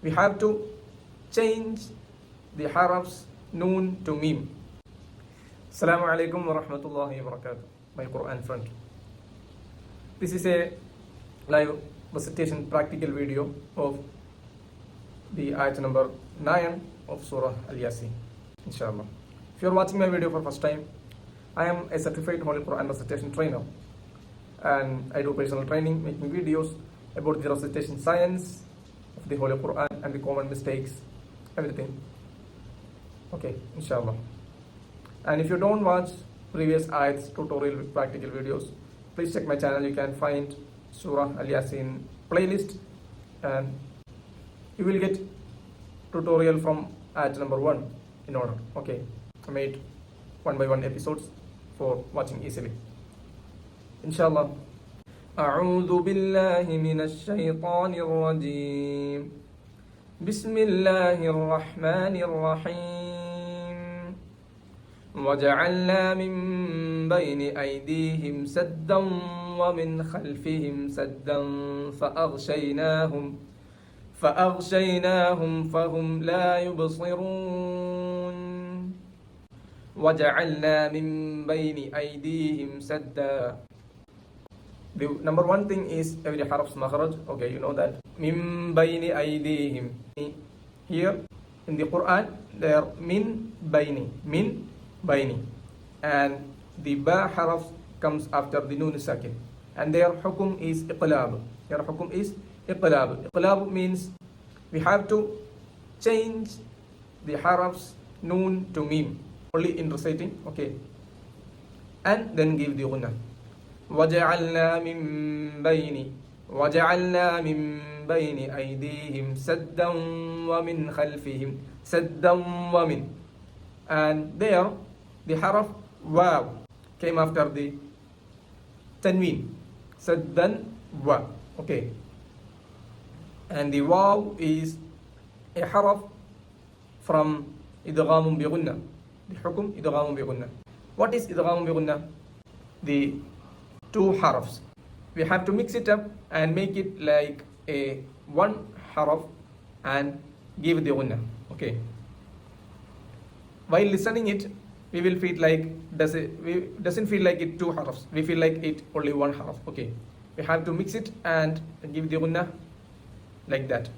we have to change the harafs noon to meme. Assalamu alaikum wa rahmatullahi wa barakatuh, my Quran friend. This is a live recitation practical video of the ayat number 9 of Surah Al-Yasin, inshallah. If you are watching my video for first time, I am a certified Holy Quran recitation trainer, and I do personal training, making videos about the recitation science of the Holy Quran and the common mistakes, everything. Okay, inshallah. And if you don't watch previous ayats, tutorial practical videos, please check my channel. You can find Surah Al-Yasin playlist, and you will get tutorial from ayat number 1 in order. Okay, I made 1 by 1 episodes for watching easily, inshallah. أعوذ بالله من الشيطان الرجيم بسم الله الرحمن الرحيم وجعلنا من بين أيديهم سدا ومن خلفهم سدا فأغشيناهم فهم لا يبصرون وجعلنا من بين أيديهم سدا. The number one thing is every harf's makhraj. Okay, you know that. Min bayni aydihim. Here in the Quran, there min bayni, and the ba harf comes after the nun sakin, and their hukum is iqlab. Iqlab means we have to change the harf's noon to mim only in reciting. Okay, and then give the ghunna. وجعلنا من بين أيديهم سدا ومن خلفهم سدا ومن, and there the harf waw came after the tanween, saddan wa. Okay, and the waw is a harf from idgham bi ghunna. The hukum idgham bi ghunna. What is idgham bi ghunna? The two harfs, we have to mix it up and make it like a one harf and give the ghunna. Okay, while listening it, we will feel like doesn't feel like it two harfs, we feel like it only one harf. Okay, we have to mix it and give the ghunna like that.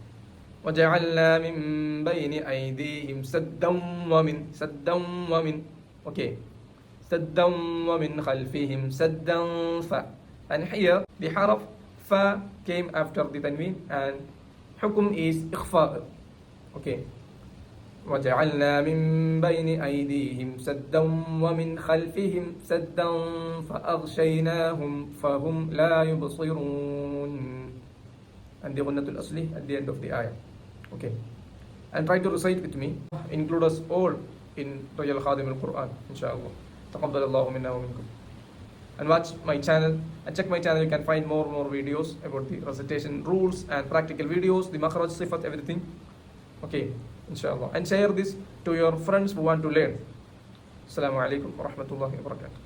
وَجَعَلْنَا مِن بَيْنِ أَيْدِيهِمْ سَدًّا وَمِنْ. Okay, سَدًّا وَمِنْ خَلْفِهِمْ سَدًّا فَ. And here the harf fa came after the tanween, and hukum is ikhfa. Okay, وَجَعَلْنَا مِن بَيْنِ أَيْدِيهِمْ سَدًّا وَمِنْ خَلْفِهِمْ سَدًّا فَأَغْشَيْنَاهُمْ فَهُمْ لَا يُبْصِرُونَ. And the ghunnatul asli at the end of the ayah. Okay, and try to recite with me. Include us all in Royal Khadim al-Quran, inshallah. تقبل الله منا ومنكم. And watch my channel and check my channel. You can find more videos about the recitation rules and practical videos, the makhraj, sifat, everything. Okay, inshallah. And share this to your friends who want to learn. Assalamu alaikum wa rahmatullahi wa barakatuh.